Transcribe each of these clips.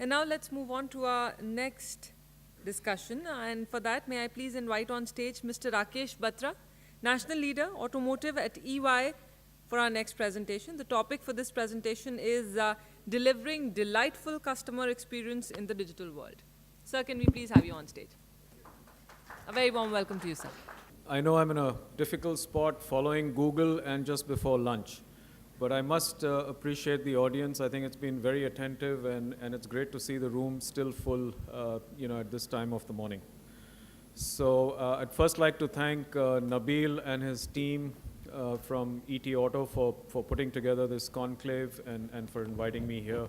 And now let's move on to our next discussion. And for that, may I please invite on stage Mr. Rakesh Batra, National Leader, Automotive at EY, for our next presentation. The topic for this presentation is delivering delightful customer experience in the digital world. Sir, can we please have you on stage? A very warm welcome to you, sir. I know I'm in a difficult spot following Google and just before lunch, but I must appreciate the audience. I think it's been very attentive, and it's great to see the room still full, at this time of the morning. So I'd first like to thank Nabil and his team from ET Auto for putting together this conclave and for inviting me here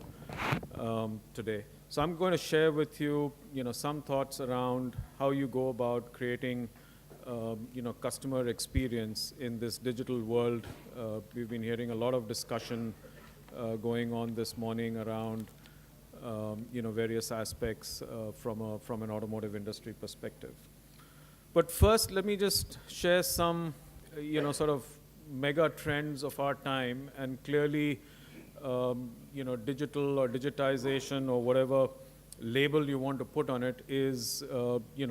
today. So I'm going to share with you, some thoughts around how you go about creating customer experience in this digital world. We've been hearing a lot of discussion going on this morning around, various aspects from an automotive industry perspective. But first, let me just share some, sort of mega trends of our time, and clearly, digital or digitization or whatever label you want to put on it is,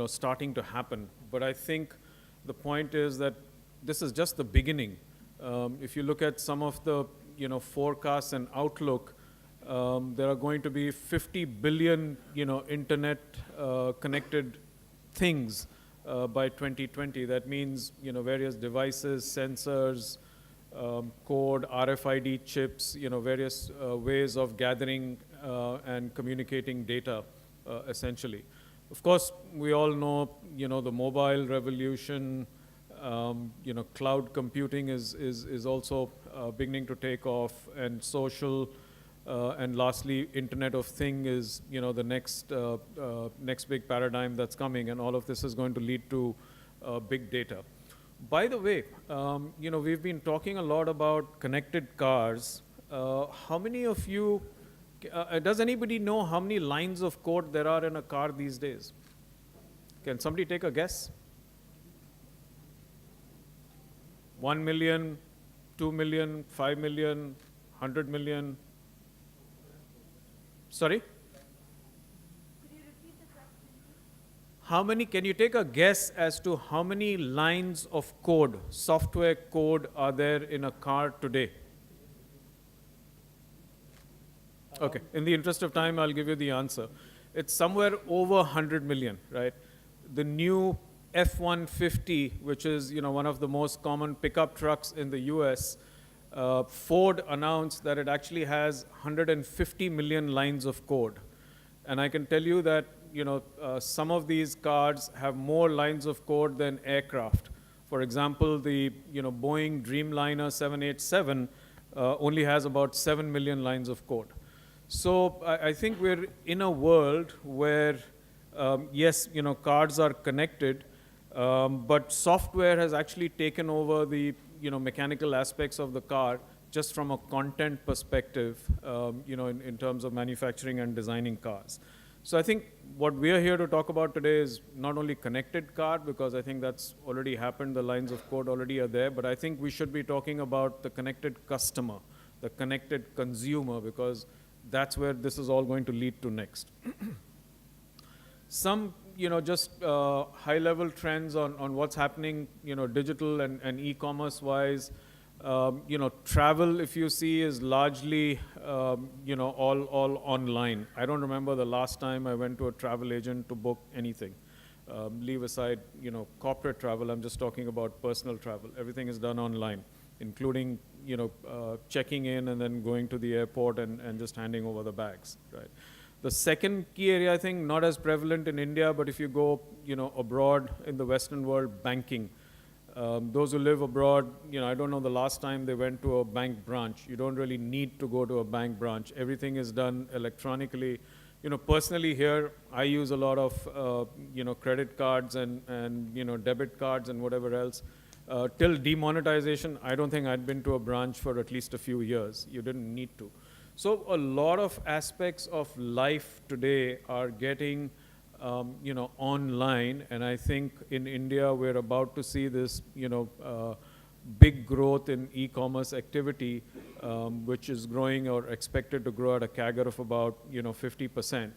starting to happen. But I think the point is that this is just the beginning. If you look at some of the, forecasts and outlook, there are going to be 50 billion, internet connected things by 2020. That means, various devices, sensors, code, RFID chips, various ways of gathering and communicating data, essentially. Of course, we all know, the mobile revolution, cloud computing is also beginning to take off, and social, and lastly, Internet of Things is, the next big paradigm that's coming, and all of this is going to lead to big data. By the way, we've been talking a lot about connected cars. How many of you, does anybody know how many lines of code there are in a car these days? Can somebody take a guess? 1 million, 2 million, 5 million, 100 million? Sorry? Could you repeat the question? How many, can you take a guess as to how many lines of code, software code, are there in a car today? Okay, in the interest of time, I'll give you the answer. It's somewhere over 100 million, right? The new F-150, which is, one of the most common pickup trucks in the US, Ford announced that it actually has 150 million lines of code. And I can tell you that, some of these cars have more lines of code than aircraft. For example, the, Boeing Dreamliner 787 only has about 7 million lines of code. So I think we're in a world where, yes, cars are connected, but software has actually taken over the, mechanical aspects of the car just from a content perspective, in terms of manufacturing and designing cars. So I think what we are here to talk about today is not only connected car, because I think that's already happened, the lines of code already are there, but I think we should be talking about the connected customer, the connected consumer, because that's where this is all going to lead to next. Some, just high-level trends on what's happening, digital and e-commerce wise. Travel, if you see, is largely, all online. I don't remember the last time I went to a travel agent to book anything. Leave aside, corporate travel. I'm just talking about personal travel. Everything is done online, including, checking in and then going to the airport and just handing over the bags, right? The second key area, I think, not as prevalent in India, but if you go, abroad in the Western world, banking. Those who live abroad, I don't know the last time they went to a bank branch. You don't really need to go to a bank branch. Everything is done electronically. Personally here, I use a lot of, credit cards and debit cards and whatever else. Till demonetization, I don't think I'd been to a branch for at least a few years. You didn't need to. So a lot of aspects of life today are getting, online, and I think in India we're about to see this, big growth in e-commerce activity, which is growing or expected to grow at a CAGR of about, 50%.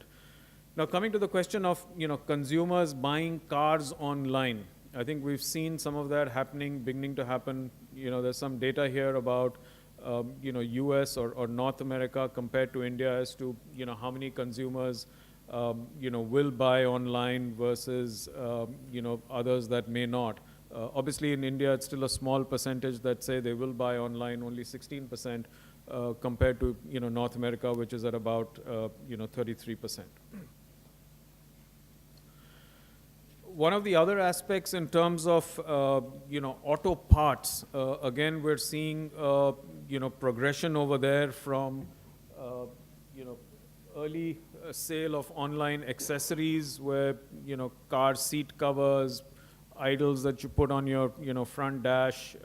Now, coming to the question of, consumers buying cars online, I think we've seen some of that beginning to happen. There's some data here about, US or North America compared to India as to, how many consumers, will buy online versus, others that may not. Obviously, in India, it's still a small percentage that say they will buy online, only 16%, compared to, North America, which is at about, 33%. One of the other aspects in terms of, auto parts, again, we're seeing, progression over there from, early sale of online accessories where, car seat covers, idles that you put on your, front dash,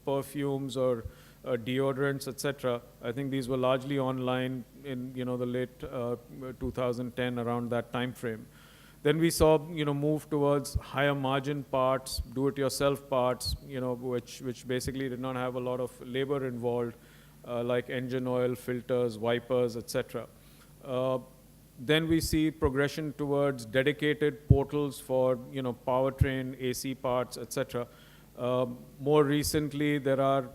perfumes or deodorants, etc. I think these were largely online in, the late 2010, around that time frame. Then we saw, move towards higher margin parts, do-it-yourself parts, which basically did not have a lot of labor involved, like engine oil, filters, wipers, etc. Then we see progression towards dedicated portals for, powertrain, AC parts, etc. More recently, there are,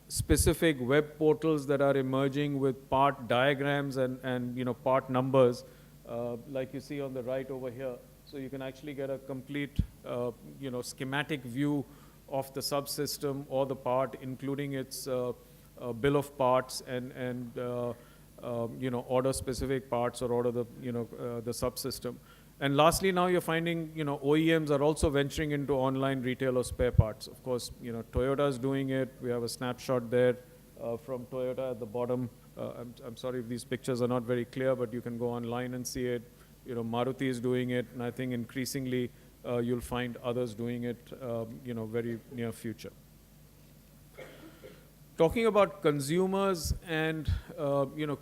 specific web portals that are emerging with part diagrams and part numbers, like you see on the right over here. So you can actually get a complete, schematic view of the subsystem or the part, including its bill of parts and order specific parts or order the, the subsystem. And lastly, now you're finding, OEMs are also venturing into online retail of spare parts. Of course, Toyota is doing it. We have a snapshot there from Toyota at the bottom. I'm sorry if these pictures are not very clear, but you can go online and see it. Maruti is doing it, and I think increasingly you'll find others doing it, very near future. Talking about consumers and,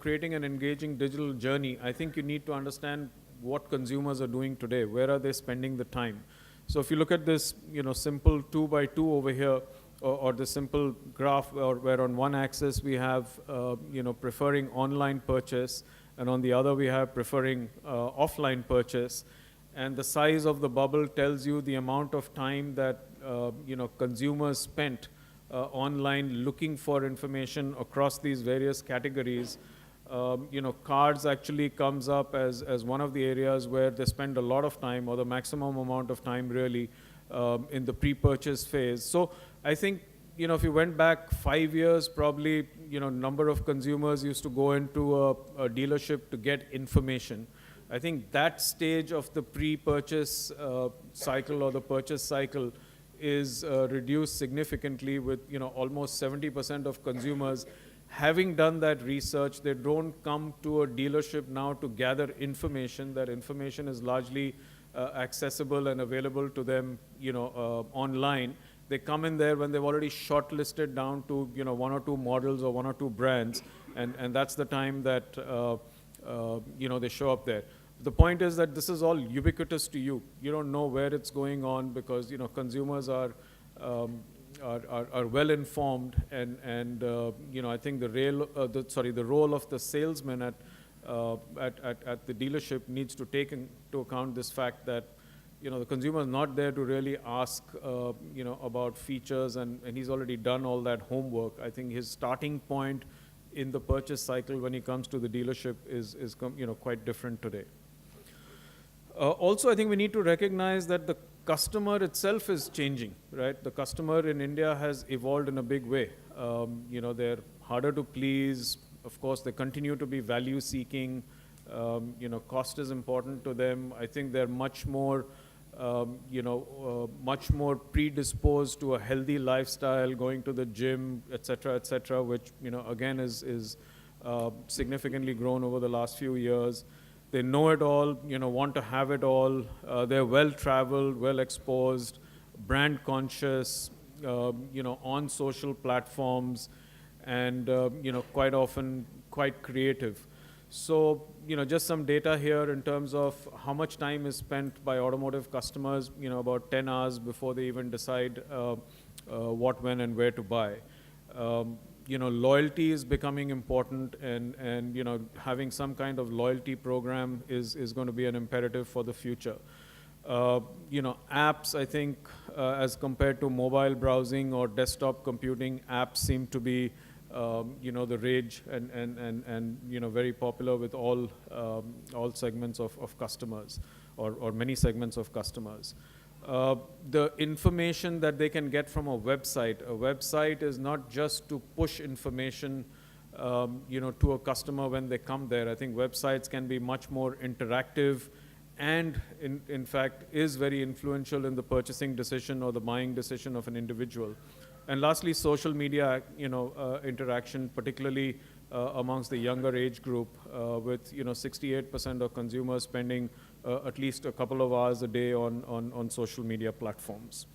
creating an engaging digital journey, I think you need to understand what consumers are doing today. Where are they spending the time? So if you look at this, simple 2x2 over here, or the simple graph where on one axis we have, preferring online purchase, and on the other we have preferring offline purchase. And the size of the bubble tells you the amount of time that, consumers spent online looking for information across these various categories. Cars actually comes up as one of the areas where they spend a lot of time, or the maximum amount of time really, in the pre-purchase phase. So I think, if you went back 5 years, probably, number of consumers used to go into a dealership to get information. I think that stage of the pre-purchase cycle or the purchase cycle is reduced significantly with, almost 70% of consumers having done that research. They don't come to a dealership now to gather information. That information is largely accessible and available to them, online. They come in there when they've already shortlisted down to, one or two models or one or two brands, and that's the time that, they show up there. The point is that this is all ubiquitous to you. You don't know where it's going on because, consumers are well informed, and I think the role of the salesman at the dealership needs to take into account this fact that, the consumer is not there to really ask, about features, and he's already done all that homework. I think his starting point in the purchase cycle when he comes to the dealership is quite different today. Also, I think we need to recognize that the customer itself is changing, right? The customer in India has evolved in a big way. They're harder to please. Of course, they continue to be value-seeking. Cost is important to them. I think they're much more, much more predisposed to a healthy lifestyle, going to the gym, etc., which, again, is significantly grown over the last few years. They know it all, want to have it all. They're well-traveled, well-exposed, brand-conscious, on social platforms, and, quite often quite creative. So, just some data here in terms of how much time is spent by automotive customers, about 10 hours before they even decide what, when, and where to buy. Loyalty is becoming important, and having some kind of loyalty program is going to be an imperative for the future. Apps, I think, as compared to mobile browsing or desktop computing, apps seem to be, the rage and very popular with all segments of customers, or many segments of customers. The information that they can get from a website is not just to push information, to a customer when they come there. I think websites can be much more interactive, and in fact is very influential in the purchasing decision or the buying decision of an individual. And lastly, social media, interaction, particularly amongst the younger age group, with 68% of consumers spending at least a couple of hours a day on social media platforms.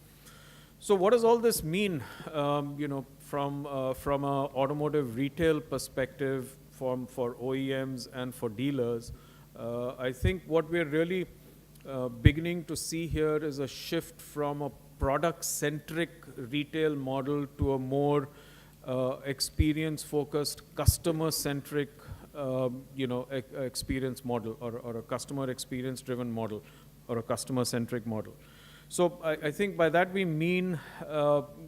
So what does all this mean, from an automotive retail perspective, for OEMs and for dealers? I think what we're really beginning to see here is a shift from a product-centric retail model to a more experience-focused, customer-centric, experience model, or a customer experience-driven model, or a customer-centric model. So I think by that we mean,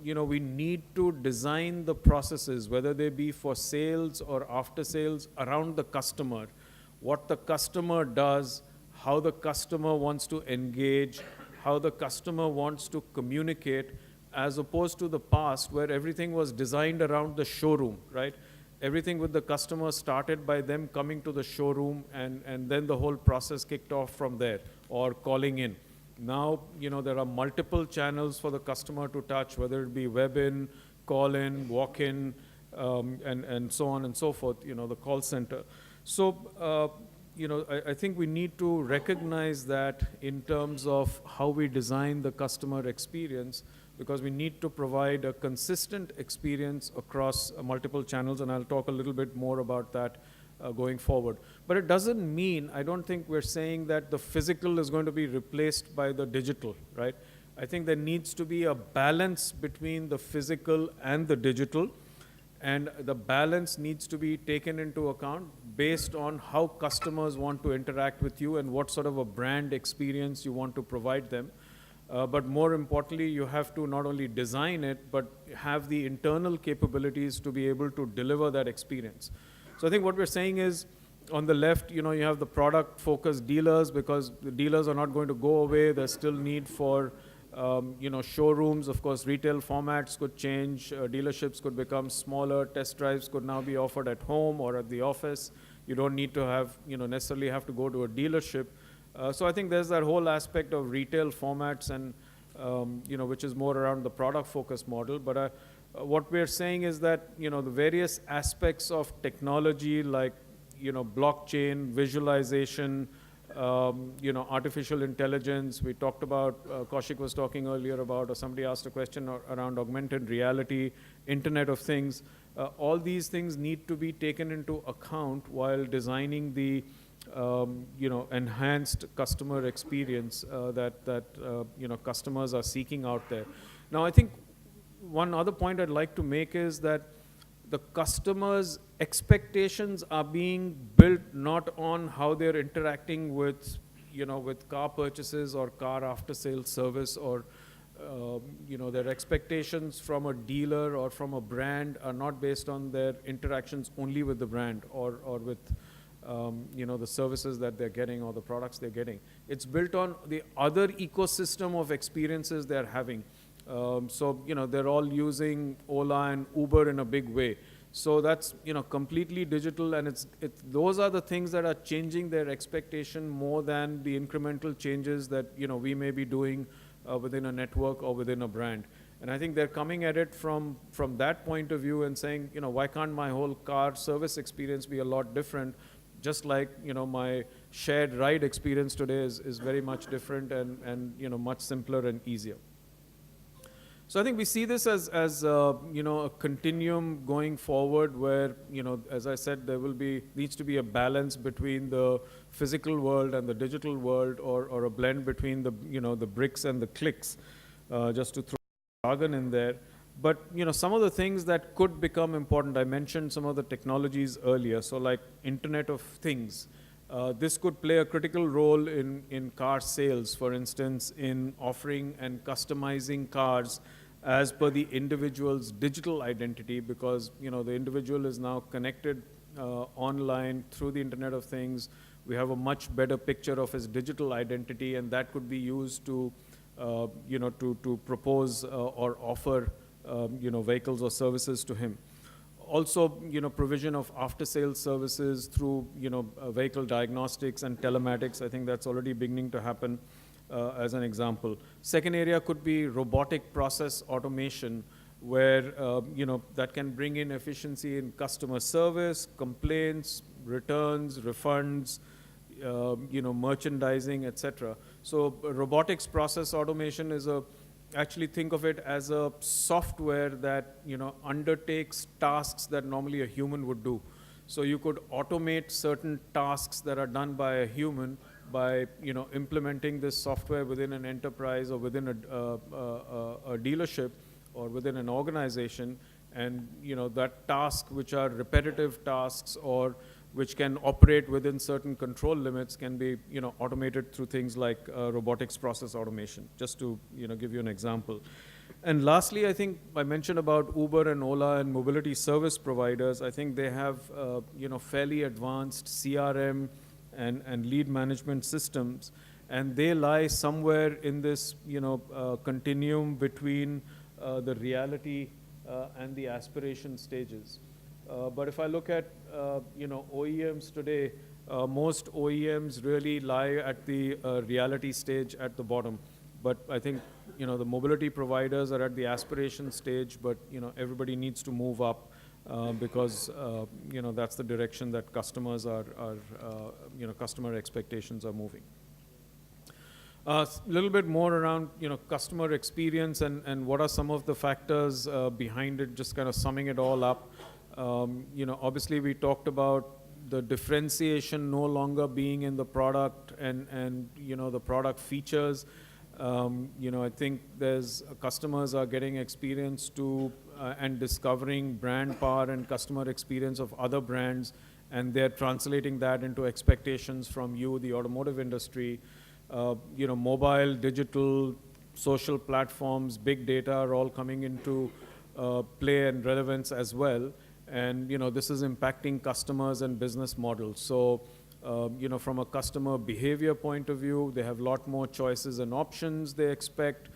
we need to design the processes, whether they be for sales or after sales, around the customer. What the customer does, how the customer wants to engage, how the customer wants to communicate, as opposed to the past where everything was designed around the showroom, right? Everything with the customer started by them coming to the showroom, and then the whole process kicked off from there, or calling in. Now, there are multiple channels for the customer to touch, whether it be web in, call in, walk in, and so on and so forth, the call center. So, I think we need to recognize that in terms of how we design the customer experience, because we need to provide a consistent experience across multiple channels, and I'll talk a little bit more about that going forward. But it doesn't mean, I don't think we're saying that the physical is going to be replaced by the digital, right? I think there needs to be a balance between the physical and the digital, and the balance needs to be taken into account based on how customers want to interact with you and what sort of a brand experience you want to provide them. But more importantly, you have to not only design it, but have the internal capabilities to be able to deliver that experience. So I think what we're saying is, on the left, you have the product-focused dealers, because the dealers are not going to go away. There's still need for showrooms. Of course, retail formats could change. Dealerships could become smaller. Test drives could now be offered at home or at the office. You don't need to have, necessarily have to go to a dealership. So I think there's that whole aspect of retail formats, and which is more around the product-focused model. But what we're saying is that the various aspects of technology, like blockchain, visualization, artificial intelligence. We talked about, Kaushik was talking earlier about, or somebody asked a question around augmented reality, Internet of Things. All these things need to be taken into account while designing the enhanced customer experience that customers are seeking out there. Now, I think one other point I'd like to make is that the customers' expectations are being built not on how they're interacting with, with car purchases or car after-sales service, or their expectations from a dealer or from a brand are not based on their interactions only with the brand, or with the services that they're getting or the products they're getting. It's built on the other ecosystem of experiences they're having. So, they're all using Ola and Uber in a big way. So that's, completely digital, and those are the things that are changing their expectation more than the incremental changes that, we may be doing within a network or within a brand. And I think they're coming at it from that point of view and saying, why can't my whole car service experience be a lot different? Just like, my shared ride experience today is very much different and much simpler and easier. So I think we see this as a continuum going forward, where, as I said, needs to be a balance between the physical world and the digital world, or a blend between the, the bricks and the clicks, just to throw jargon in there. But some of the things that could become important, I mentioned some of the technologies earlier, so like Internet of Things. This could play a critical role in car sales, for instance, in offering and customizing cars as per the individual's digital identity, because the individual is now connected online through the Internet of Things. We have a much better picture of his digital identity, and that could be used to to propose or offer vehicles or services to him. Also, provision of after-sales services through, vehicle diagnostics and telematics. I think that's already beginning to happen as an example. Second area could be robotic process automation, where, that can bring in efficiency in customer service, complaints, returns, refunds, merchandising, etc. So robotics process automation is actually think of it as a software that undertakes tasks that normally a human would do. So you could automate certain tasks that are done by a human by implementing this software within an enterprise or within a dealership or within an organization, and that task, which are repetitive tasks or which can operate within certain control limits, can be automated through things like robotics process automation, just to give you an example. And lastly, I think I mentioned about Uber and Ola and mobility service providers. I think they have fairly advanced CRM and lead management systems, and they lie somewhere in this continuum between the reality and the aspiration stages. But if I look at OEMs today, most OEMs really lie at the reality stage at the bottom. But I think the mobility providers are at the aspiration stage, but everybody needs to move up because that's the direction that customers are customer expectations are moving. A little bit more around customer experience and what are some of the factors behind it, just kind of summing it all up. Obviously we talked about the differentiation no longer being in the product and the product features. I think customers are getting experience to and discovering brand power and customer experience of other brands, and they're translating that into expectations from you, the automotive industry. Mobile, digital, social platforms, big data are all coming into play and relevance as well. And this is impacting customers and business models. So from a customer behavior point of view, they have a lot more choices and options they expect.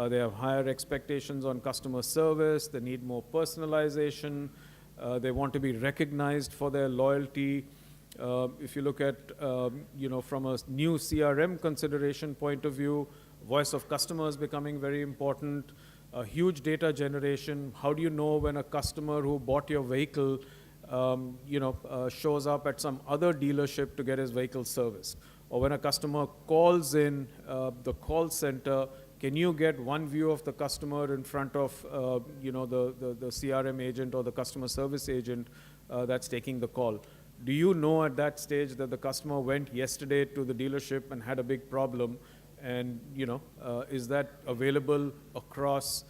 They have higher expectations on customer service. They need more personalization. They want to be recognized for their loyalty. If you look at, from a new CRM consideration point of view, voice of customers becoming very important. Huge data generation. How do you know when a customer who bought your vehicle, shows up at some other dealership to get his vehicle serviced? Or when a customer calls in the call center, can you get one view of the customer in front of, the CRM agent or the customer service agent that's taking the call? Do you know at that stage that the customer went yesterday to the dealership and had a big problem? And is that available across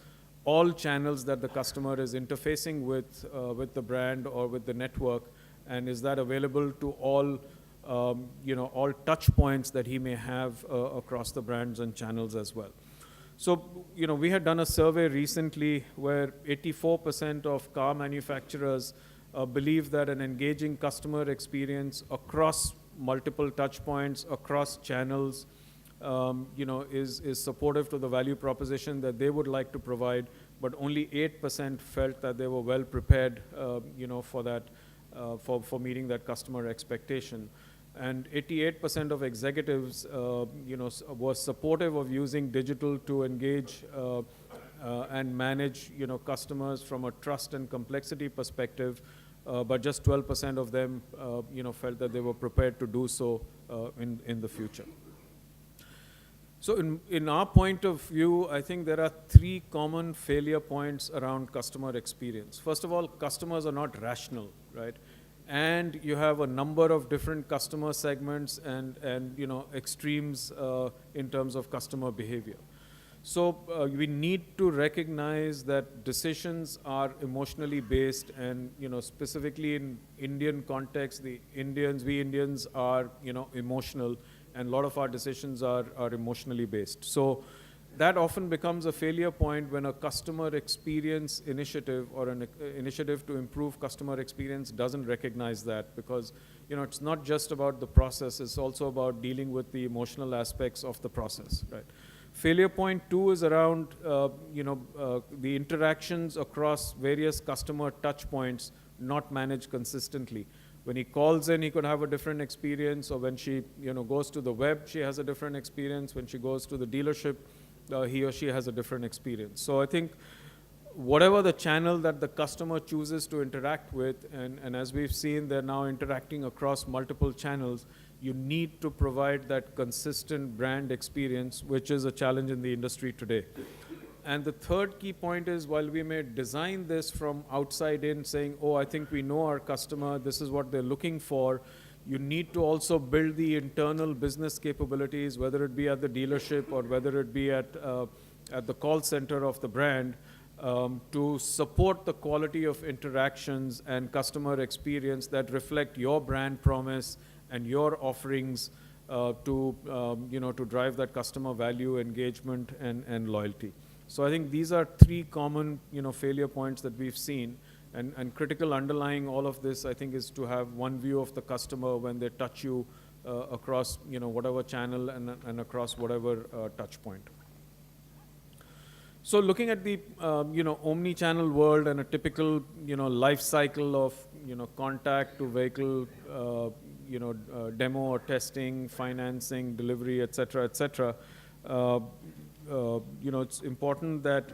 all channels that the customer is interfacing with the brand or with the network? And is that available to all all touch points that he may have across the brands and channels as well? So we had done a survey recently where 84% of car manufacturers believe that an engaging customer experience across multiple touch points, across channels, is supportive to the value proposition that they would like to provide, but only 8% felt that they were well prepared, for that, for meeting that customer expectation. And 88% of executives, were supportive of using digital to engage and manage, customers from a trust and complexity perspective, but just 12% of them, felt that they were prepared to do so in the future. So in our point of view, I think there are three common failure points around customer experience. First of all, customers are not rational, right? And you have a number of different customer segments and extremes in terms of customer behavior. So we need to recognize that decisions are emotionally based, and specifically in Indian context, we Indians are emotional, and a lot of our decisions are emotionally based. So that often becomes a failure point when a customer experience initiative or an initiative to improve customer experience doesn't recognize that, because it's not just about the process, it's also about dealing with the emotional aspects of the process, right? Failure point 2 is around the interactions across various customer touch points not managed consistently. When he calls in, he could have a different experience, or when she goes to the web, she has a different experience. When she goes to the dealership, he or she has a different experience. So I think whatever the channel that the customer chooses to interact with, and as we've seen, they're now interacting across multiple channels, you need to provide that consistent brand experience, which is a challenge in the industry today. And the third key point is, while we may design this from outside in, saying, oh, I think we know our customer, this is what they're looking for, you need to also build the internal business capabilities, whether it be at the dealership or whether it be at the call center of the brand, to support the quality of interactions and customer experience that reflect your brand promise and your offerings to drive that customer value, engagement, and loyalty. So I think these are three common failure points that we've seen. And critical underlying all of this, I think, is to have one view of the customer when they touch you across whatever channel and across whatever touch point. So looking at the omni-channel world and a typical life cycle of contact to vehicle, demo or testing, financing, delivery, et cetera, it's important that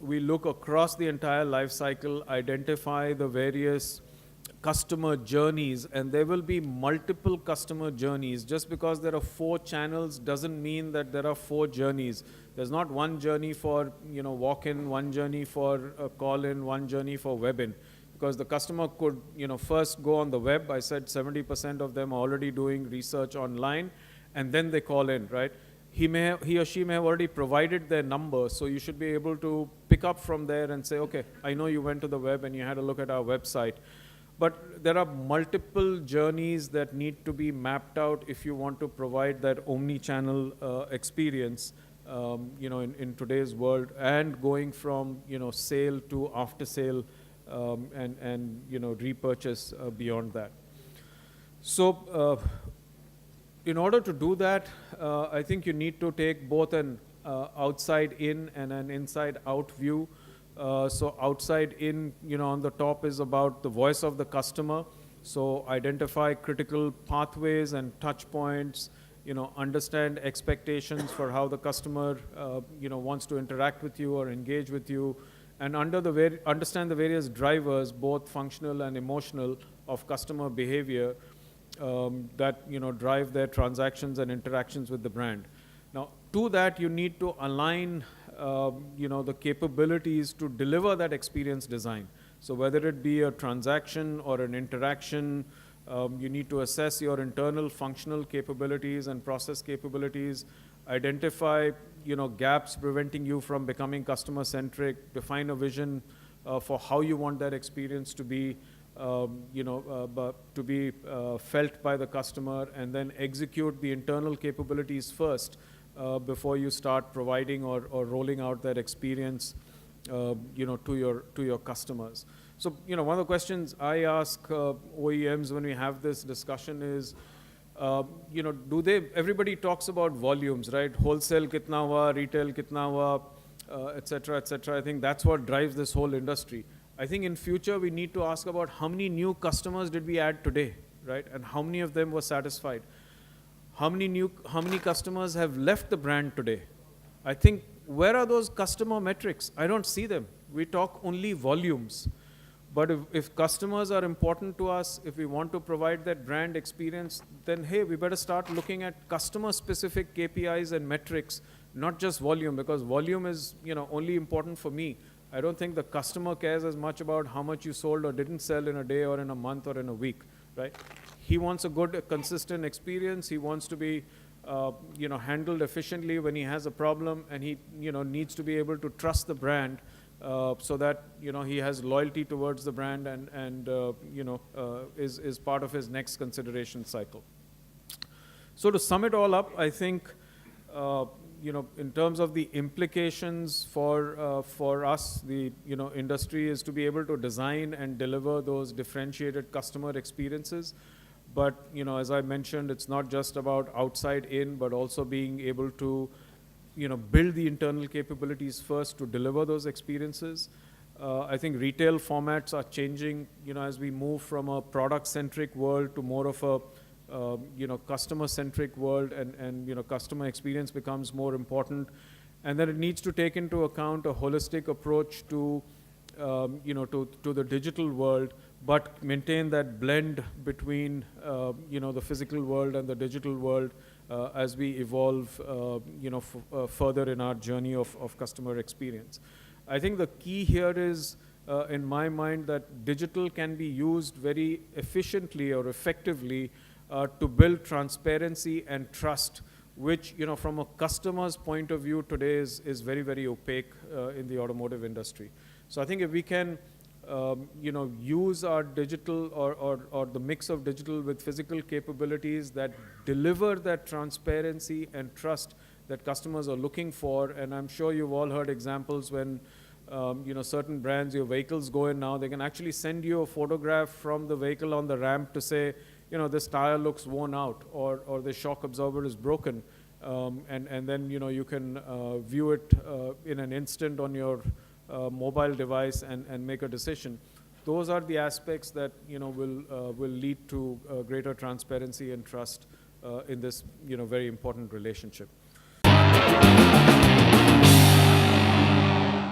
we look across the entire life cycle, identify the various customer journeys, and there will be multiple customer journeys. Just because there are 4 channels doesn't mean that there are 4 journeys. There's not one journey for walk-in, one journey for call-in, one journey for web-in. Because the customer could first go on the web. I said 70% of them are already doing research online, and then they call in, right? He or she may have already provided their number, so you should be able to pick up from there and say, okay, I know you went to the web and you had a look at our website. But there are multiple journeys that need to be mapped out if you want to provide that omni-channel experience, in today's world, and going from sale to after sale and repurchase beyond that. So in order to do that, I think you need to take both an outside in and an inside out view. So outside in, on the top is about the voice of the customer. So identify critical pathways and touch points, understand expectations for how the customer, wants to interact with you or engage with you, and understand the various drivers, both functional and emotional, of customer behavior that drive their transactions and interactions with the brand. Now, to that, you need to align the capabilities to deliver that experience design. So whether it be a transaction or an interaction, you need to assess your internal functional capabilities and process capabilities, identify gaps preventing you from becoming customer-centric, define a vision for how you want that experience to be felt by the customer, and then execute the internal capabilities first before you start providing or rolling out that experience to your customers. So one of the questions I ask OEMs when we have this discussion is, everybody talks about volumes, right? Wholesale kitna hua, retail kitna hua, et cetera, et cetera. I think that's what drives this whole industry. I think in future we need to ask about how many new customers did we add today, right? And how many of them were satisfied? How many customers have left the brand today? I think, where are those customer metrics? I don't see them. We talk only volumes. But if customers are important to us, if we want to provide that brand experience, then hey, we better start looking at customer-specific KPIs and metrics, not just volume, because volume is only important for me. I don't think the customer cares as much about how much you sold or didn't sell in a day or in a month or in a week, right? He wants a good, consistent experience. He wants to be handled efficiently when he has a problem, and he, needs to be able to trust the brand so that, he has loyalty towards the brand and is part of his next consideration cycle. So to sum it all up, I think, in terms of the implications for us, the industry is to be able to design and deliver those differentiated customer experiences. But as I mentioned, it's not just about outside in, but also being able to build the internal capabilities first to deliver those experiences. I think retail formats are changing, as we move from a product-centric world to more of a customer-centric world, and customer experience becomes more important. And then it needs to take into account a holistic approach to the digital world, but maintain that blend between the physical world and the digital world as we evolve further in our journey of customer experience. I think the key here is, in my mind, that digital can be used very efficiently or effectively to build transparency and trust, which, from a customer's point of view today is very, very opaque in the automotive industry. So I think if we can, use our digital or the mix of digital with physical capabilities that deliver that transparency and trust that customers are looking for, and I'm sure you've all heard examples when, certain brands, your vehicles go in now, they can actually send you a photograph from the vehicle on the ramp to say, this tire looks worn out, or the shock absorber is broken, and then you can view it in an instant on your mobile device and make a decision. Those are the aspects that will lead to greater transparency and trust in this very important relationship.